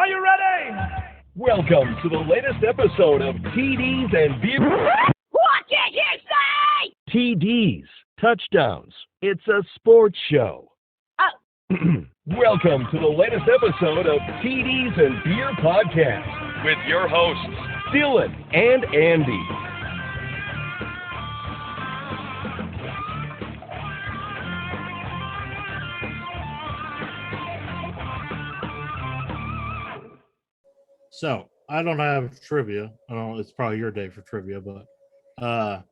Are you ready? Welcome to the latest episode of TDs and Beer. What did you say? TDs, touchdowns. It's a sports show. Welcome to the latest episode of TDs and Beer Podcast with your hosts, Dylan and Andy. So I don't have trivia. I don't. It's probably your day for trivia, but I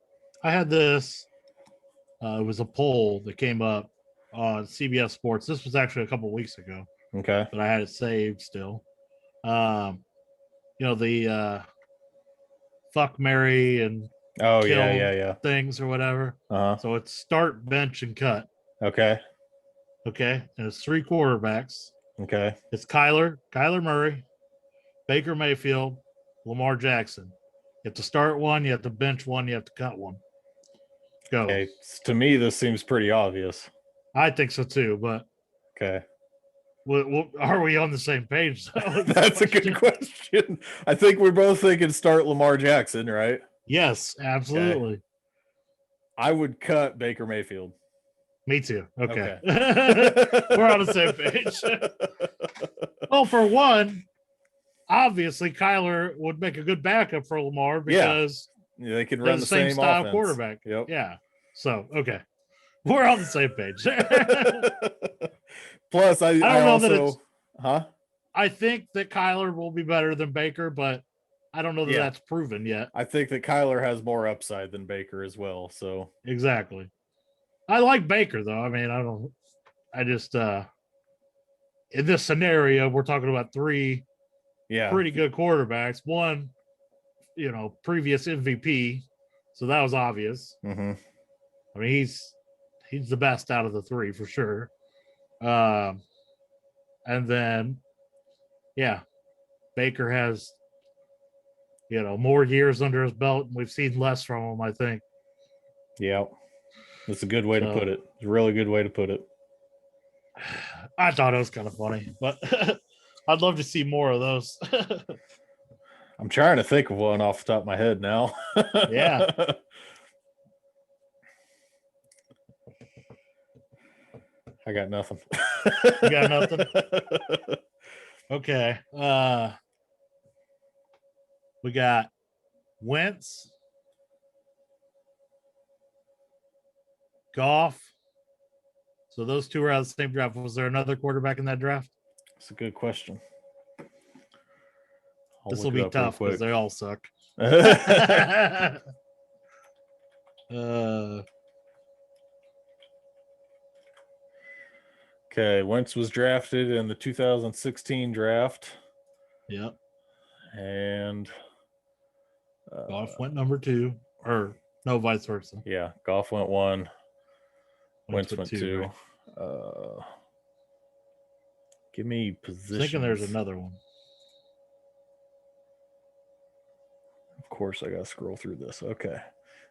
had this. It was a poll that came up on CBS Sports. This was actually a couple weeks ago, Okay. but I had it saved still. The fuck, marry, and Oh, kill yeah. things or whatever. Uh-huh. So it's start, bench, and cut. Okay. Okay, and it's 3 quarterbacks. Okay. It's Kyler Murray, Baker Mayfield, Lamar Jackson. You have to start one, you have to bench one, you have to cut one. Go. Okay. To me, this seems pretty obvious. I think so too, but Okay. are we on the same page? That's a good question. I think we're both thinking start Lamar Jackson, right? Yes, absolutely. I would cut Baker Mayfield. Me too. Okay. Okay. We're on the same page. Well, for one, obviously Kyler would make a good backup for Lamar because Yeah, they can they're run the the same style offense. quarterback. Yep. Yeah. So, okay. We're on the same page. Plus, I don't know that also, it's- I think that Kyler will be better than Baker, but I don't know that Yeah. that's proven yet. I think that Kyler has more upside than Baker as well. So Exactly. I like Baker though. I mean, I just in this scenario, we're talking about 3 yeah, pretty good quarterbacks. One, previous MVP. So that was obvious. hmm I mean, he's the best out of the 3 for sure. And then, yeah, Baker has, more years under his belt, and we've seen less from him, I think. yeah. That's a good way to So- put it. It's a really good way to put it. I thought it was kind of funny, but I'd love to see more of those. I'm trying to think of one off the top of my head now. Yeah. I got nothing. You got nothing? Okay. We got Wentz, Goff. So those 2 are out of the same draft. Was there another quarterback in that draft? That's a good question. I'll This will look be it up real tough because quick. they all suck. Okay, Wentz was drafted in the 2016 draft, Yep. and Goff went number 2, or no, vice versa. yeah, Goff went 1. Wentz went 2. right? Give me I was positions. thinking there's another one. Of course, I gotta scroll through this. Okay,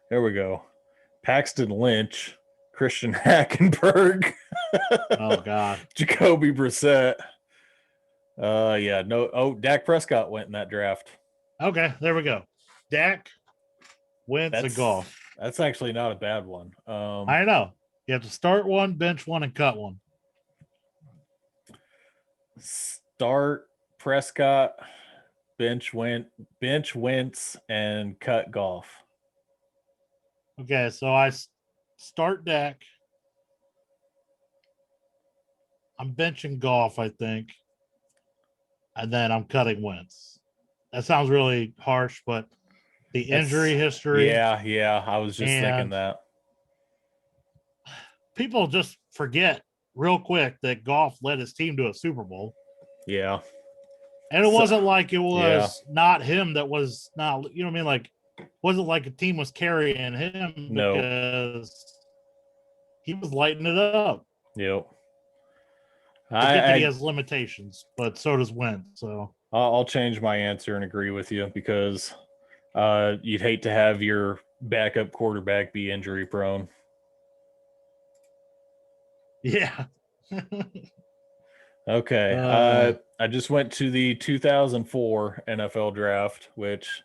there we go. Paxton Lynch, Christian Hackenberg, Oh God. Jacoby Brissett. Yeah, no. Oh, Dak Prescott went in that draft. Okay, there we go. Dak, Wentz, and Goff. That's actually not a bad one. I know. You have to start one, bench one, and cut one. Start Prescott, bench Wentz, and cut Goff. Okay, so I start Dak. I'm benching Goff, I think. And then I'm cutting Wentz. That sounds really harsh, but the injury history. Yeah. I was just thinking And- that. People just forget real quick that Goff led his team to a Super Bowl. Yeah. And it So- wasn't like it was not him that was not, you know what I mean? Like, wasn't like a team was carrying him No. because he was lighting it up. Yep. I get that he I, has limitations, but so does Wentz. So I'll change my answer and agree with you because you'd hate to have your backup quarterback be injury prone. yeah. Okay. I just went to the 2004 NFL draft, which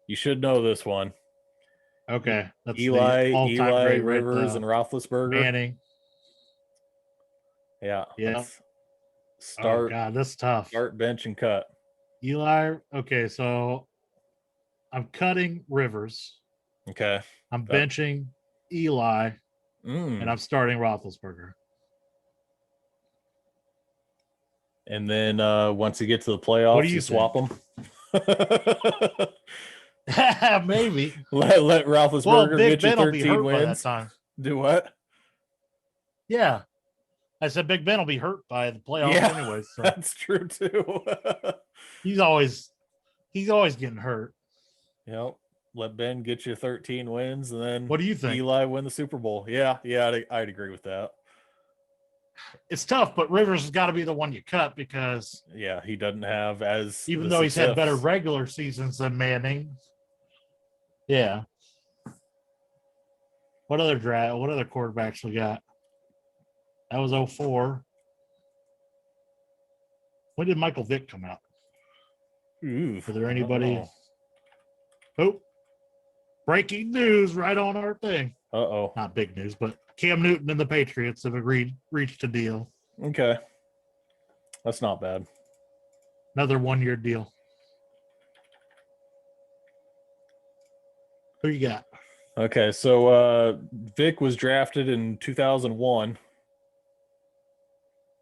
you should know this one. Okay, that's Eli, the all-time great Rivers, right and Roethlisberger. Manning. Yeah. Yeah. Oh Start, God, that's tough. start, bench, and cut. Eli. Okay, so I'm cutting Rivers. Okay. I'm benching Eli, and I'm starting Roethlisberger. And then once you get to the playoffs, What do you swap them. Maybe. Let Roethlisberger Big get you Ben will be 13 hurt by that wins. time. Do what? Yeah. I said Big Ben will be hurt by the playoffs anyway. So that's true too. he's always getting hurt. Yep. Let Ben get you 13 wins, and then what do you think? Eli win the Super Bowl. Yeah, I'd agree with that. It's tough, but Rivers has got to be the one you cut because he doesn't have even though he's had better regular seasons than Manning. Yeah. What other quarterbacks we got? That was 04. When did Michael Vick come out? Ooh, Is there anybody? Oh, breaking news right on our thing. Uh-oh. Not big news, but Cam Newton and the Patriots have reached a deal. Okay. That's not bad. Another 1-year deal. Who you got? Okay, so Vic was drafted in 2001.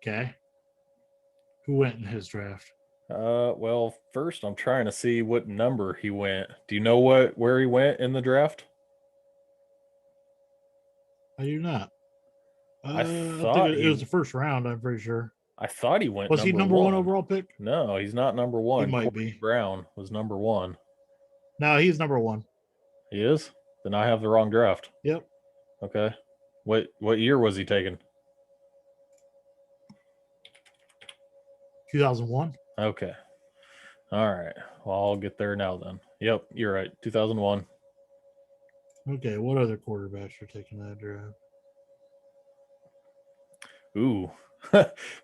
Okay. Who went in his draft? Well, first I'm trying to see what number he went. Do you know where he went in the draft? I do not. I think it was the first round, I'm pretty sure. I thought he went. Was he number one overall pick? No, he's not number one. He might be. Brown was number one. No, he's number one. He is? Then I have the wrong draft. Yep. Okay. What year was he taken? 2001. Okay. All right. Well, I'll get there now then. Yep, you're right. 2001. Okay, what other quarterbacks are taking that draft? Ooh.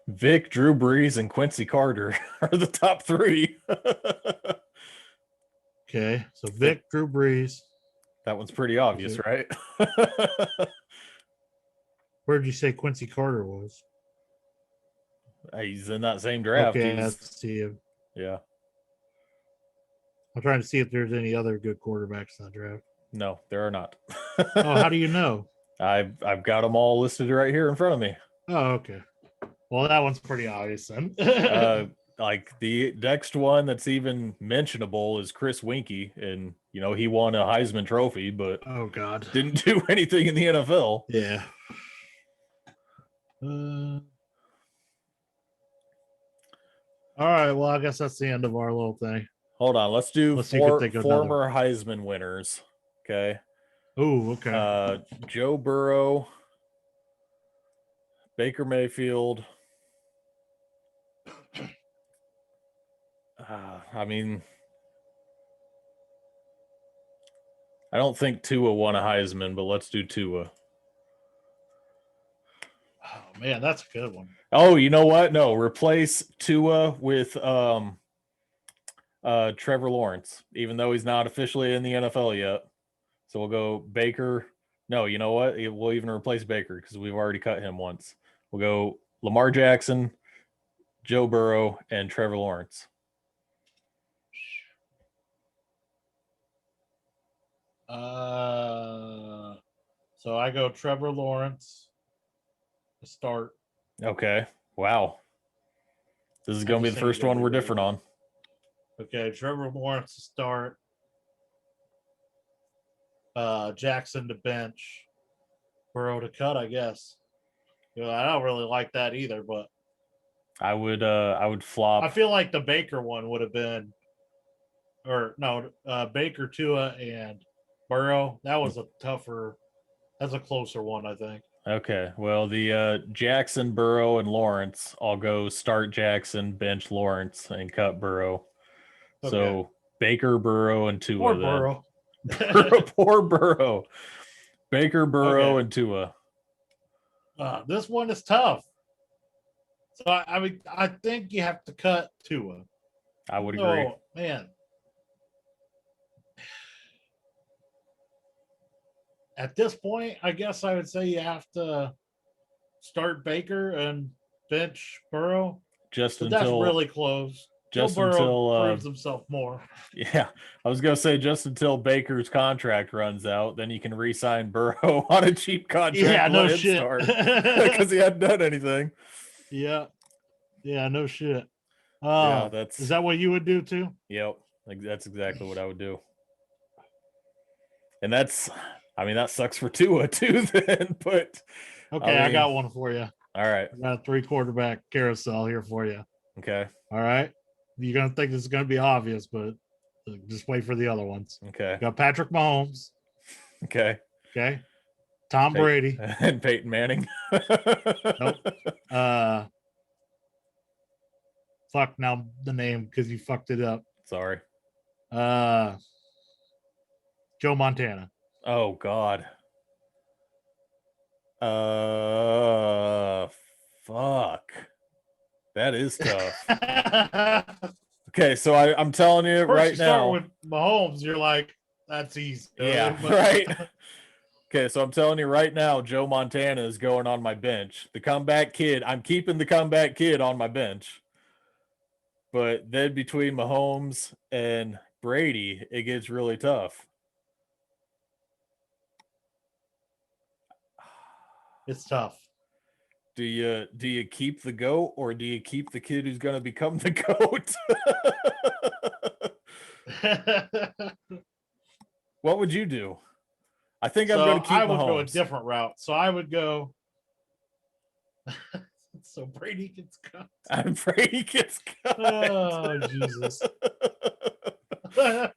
Vic, Drew Brees, and Quincy Carter are the top three. Okay, so Vic, Drew Brees. That one's pretty obvious, right? Where did you say Quincy Carter was? He's in that same draft. Okay, let's see him. Yeah. I'm trying to see if there's any other good quarterbacks in that draft. No, there are not. Oh, how do you know? I've got them all listed right here in front of me. Oh, okay. Well, that one's pretty obvious then. Like the next one that's even mentionable is Chris Winkie, and he won a Heisman Trophy, but oh god, didn't do anything in the NFL. Yeah. All right. Well, I guess that's the end of our little thing. Hold on. Let's do former Heisman winners. Okay. Oh, okay. Joe Burrow, Baker Mayfield. I don't think Tua won a Heisman, but let's do Tua. Oh man, that's a good one. Oh, you know what? No, replace Tua with Trevor Lawrence, even though he's not officially in the NFL yet. So we'll go Baker. No, you know what? We'll even replace Baker because we've already cut him once. We'll go Lamar Jackson, Joe Burrow, and Trevor Lawrence. So I go Trevor Lawrence to start. Okay. Wow. This is going to be the first one we're different on. Okay, Trevor Lawrence to start. Jackson to bench. Burrow to cut, I guess. I don't really like that either, but I would flop. I feel like the Baker one would have been, Baker, Tua, and Burrow. That was that's a closer one, I think. Okay, well, the Jackson, Burrow, and Lawrence, I'll go start Jackson, bench Lawrence, and cut Burrow. Okay. So Baker, Burrow, and Tua. Poor Burrow. Poor Burrow. Baker, Burrow, and Tua. This one is tough. So I mean, I think you have to cut Tua. I would agree. Oh man. At this point, I guess I would say you have to start Baker and bench Burrow. Just But until that's really close. just Joe Burrow until proves himself more. yeah, I was gonna say just until Baker's contract runs out, then you can re-sign Burrow on a cheap contract. Yeah, and no let him shit. start, because he hadn't done anything. Yeah, no shit. Yeah, Is that what you would do too? Yep, like that's exactly what I would do. And that sucks for Tua too. Then, but Okay, I got one for you. All right. I got a 3 quarterback carousel here for you. Okay. All right. You're gonna think this is gonna be obvious, but just wait for the other ones. Okay. You got Patrick Mahomes. Okay. Okay. Tom Brady and Peyton Manning. Nope. Fuck now the name because you fucked it up. Sorry. Joe Montana. Oh God. Fuck. That is tough. Okay, so I'm telling you First right you start now. with Mahomes, you're like, that's easy. Yeah, But- right. Okay, so I'm telling you right now, Joe Montana is going on my bench. The comeback kid, I'm keeping the comeback kid on my bench. But then between Mahomes and Brady, it gets really tough. It's tough. Do you keep the GOAT or do you keep the kid who's going to become the GOAT? What would you do? I think I'm going to keep I would go a Mahomes. different route. So I would go. So Brady gets cut. I'm afraid he gets cut. Oh Jesus! The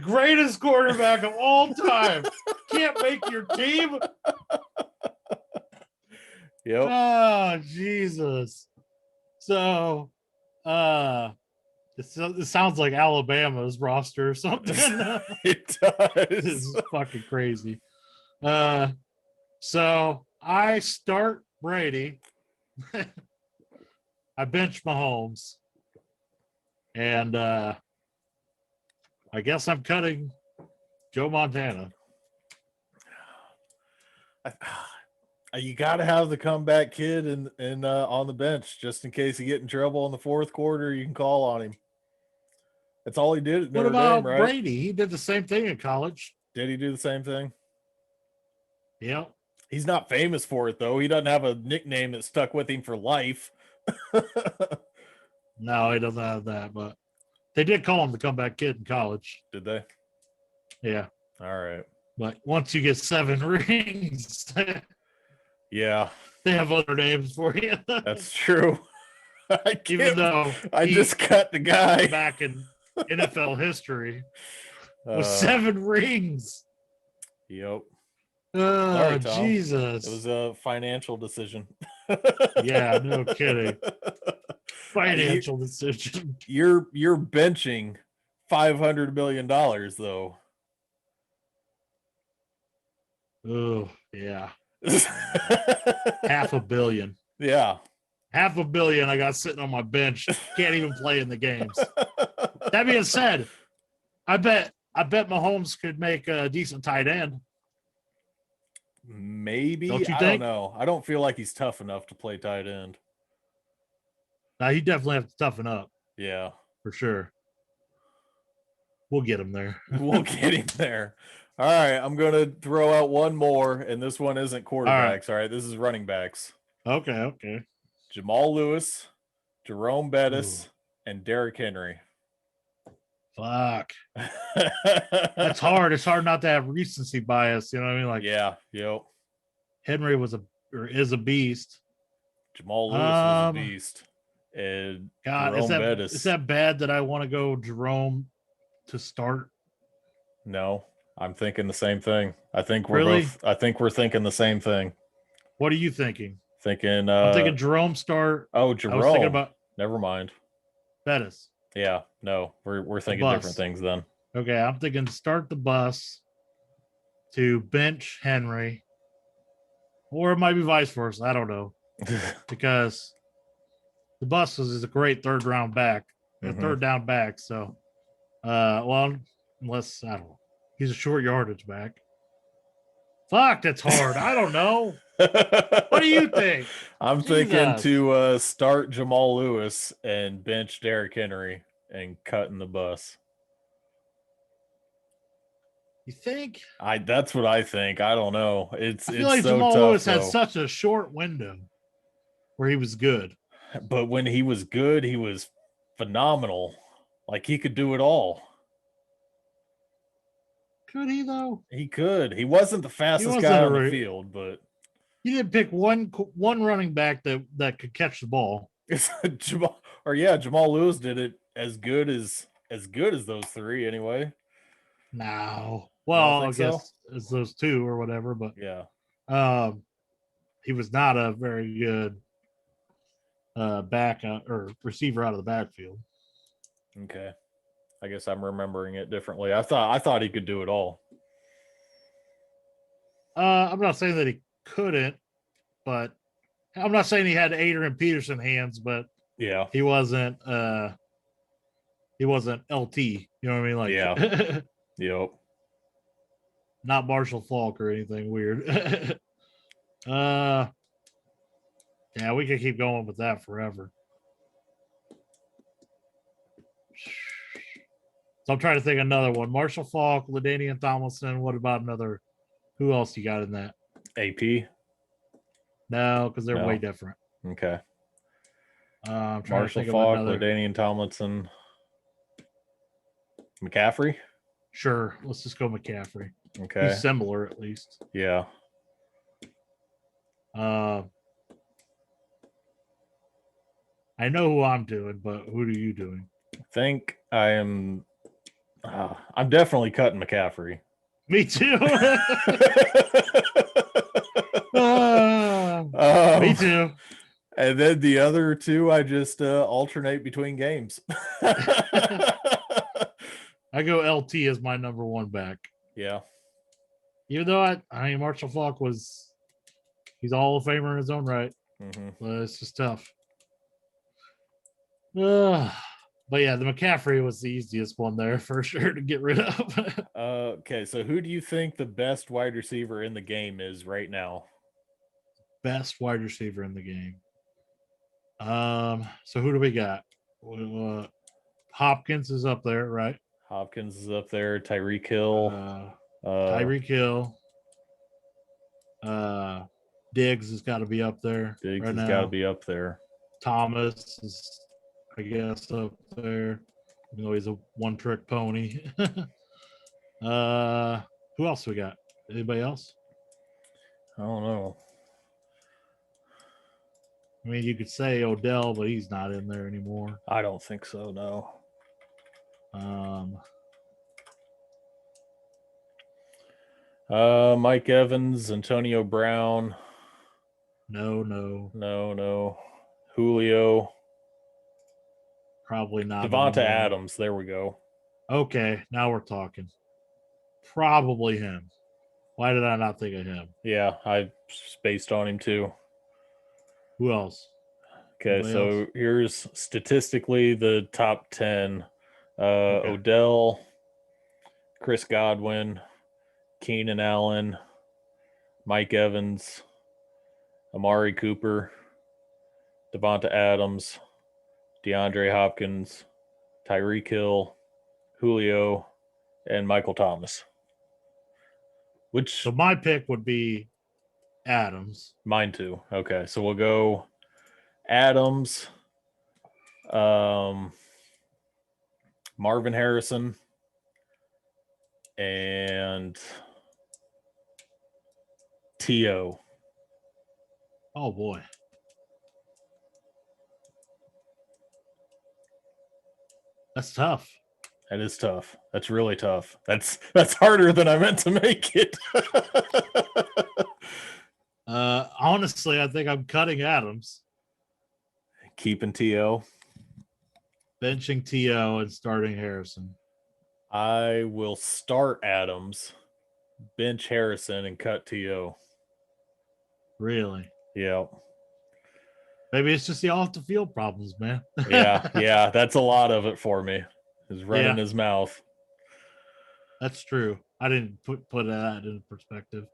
greatest quarterback of all time can't make your team. Yep. Oh Jesus! So, it sounds like Alabama's roster or something. It This does. is fucking crazy. So I start Brady. I bench Mahomes. And I guess I'm cutting Joe Montana. You got to have the comeback kid and on the bench just in case you get in trouble in the fourth quarter. You can call on him. That's all he did at What Notre about Dame, right? Brady? He did the same thing in college. Did he do the same thing? Yeah. He's not famous for it though. He doesn't have a nickname that stuck with him for life. No, he doesn't have that, but they did call him the comeback kid in college. Did they? Yeah. All right. But once you get 7 rings, Yeah, they have other names for you. that's true. Even though I he- just cut the guy. back in NFL history with Uh, 7 rings. Yep. Oh, Sorry, Tom. Jesus. It was a financial decision. Yeah, no kidding. Financial decision. You're benching $500 million though. Oh, yeah. $500 million. Yeah. $500 million I got sitting on my bench. Can't even play in the games. That being said, I bet Mahomes could make a decent tight end. Maybe. Don't you I think? don't know. I don't feel like he's tough enough to play tight end. Now he definitely have to toughen up Yeah. for sure. We'll get him there. We'll get him there. All right. I'm going to throw out one more, and this one isn't quarterbacks. All right. This is running backs. Okay. Jamal Lewis, Jerome Bettis, and Derrick Henry. Fuck. That's hard. It's hard not to have recency bias. You know what I mean? Like, Yeah. Yep. Henry is a beast. Jamal Lewis was a Um, beast. And God, Jerome Bettis. is that bad that I want to go Jerome to start? No, I'm thinking the same thing. I think we're Really? both. I think we're thinking the same thing. What are you thinking? Thinking. I'm thinking Jerome start. Oh, I was Jerome. thinking about Never mind. Bettis. Yeah. No, we're thinking bus. different things then. Okay, I'm thinking start the bus to bench Henry, or it might be vice versa. I don't know. because the Bus is a great third round back, a Mhm. third down back. So, well, unless I don't know, he's a short yardage back. Fuck, that's hard. I don't know. What do you think? I'm thinking Jesus. to start Jamal Lewis and bench Derrick Henry and cut in the bus. You think? That's what I think. I don't know. I It's feel like so Jamal tough, Lewis had though. such a short window where he was good. But when he was good, he was phenomenal. Like he could do it all. Could he though? He could. He wasn't the fastest wasn't guy a on the re- field, but You didn't pick one running back that could catch the ball. it's Jamal Lewis did it as good as those three anyway. No. You don't Well, I think so? guess it's those two or whatever, but Yeah. he was not a very good back or receiver out of the backfield. Okay. I guess I'm remembering it differently. I thought he could do it all. I'm not saying that he couldn't, but I'm not saying he had Adrian Peterson hands, but Yeah. he wasn't LT. You know what I mean? Like, Yeah. Yep. not Marshall Falk or anything weird. Yeah, we could keep going with that forever. So I'm trying to think of another one. Marshall Falk, LaDainian Tomlinson. What about another? Who else you got in that? AP. No, because they're No. way different. Okay. I'm trying Marshall to think Falk, of another. LaDainian Tomlinson, McCaffrey. Sure, let's just go McCaffrey. Okay. He's similar at least. Yeah. I know who I'm doing, but who are you doing? I think I am. I'm definitely cutting McCaffrey. Me too. Me too. And then the other two, I just alternate between games. I go LT as my number one back. Yeah. Even though I mean Marshall Falk he's a Hall of Famer in his own right. Mm-hmm. But it's just tough. But yeah, the McCaffrey was the easiest one there for sure to get rid of. Okay, so who do you think the best wide receiver in the game is right now? Best wide receiver in the game. So who do we got? Hopkins is up there, right? Hopkins is up there. Tyreek Hill. Tyreek Hill. Diggs has got to be up there. Diggs right has got to be up there. Thomas is, I guess, up there. Even though he's a one-trick pony. Who else we got? Anybody else? I don't know. I mean, you could say Odell, but he's not in there anymore. I don't think so, no. Mike Evans, Antonio Brown. No. Julio. Probably not. Devonta anymore. Adams. There we go. Okay, now we're talking. Probably him. Why did I not think of him? Yeah, I spaced on him too. Who else? Okay, Anybody so else? here's statistically the top 10. Odell, Chris Godwin, Keenan Allen, Mike Evans, Amari Cooper, Devonta Adams, DeAndre Hopkins, Tyreek Hill, Julio, and Michael Thomas. So my pick would be Adams. Mine too. Okay, so we'll go Adams, Marvin Harrison, and T.O. Oh boy. That's tough. That is tough. That's really tough. That's harder than I meant to make it. Honestly, I think I'm cutting Adams, Keeping T.O. benching T.O. and starting Harrison. I will start Adams, bench Harrison, and cut T.O. Really? Yeah. Maybe it's just the off the field problems, man. Yeah, that's a lot of it for me. Is running Yeah. his mouth. That's true. I didn't put that in perspective.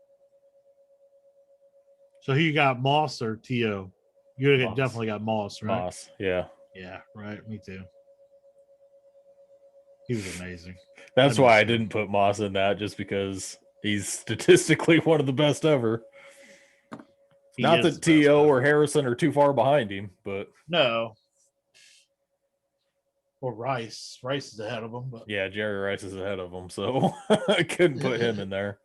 So who you got, Moss or T.O.? You Moss. definitely got Moss, right? Moss, yeah. Yeah, right. Me too. He was amazing. That's I why miss I him. didn't put Moss in that, just because he's statistically one of the best ever. He Not is that the best T.O. ever. or Harrison are too far behind him, but No. Or Rice. Rice is ahead of him, but yeah, Jerry Rice is ahead of him, so I couldn't put him in there.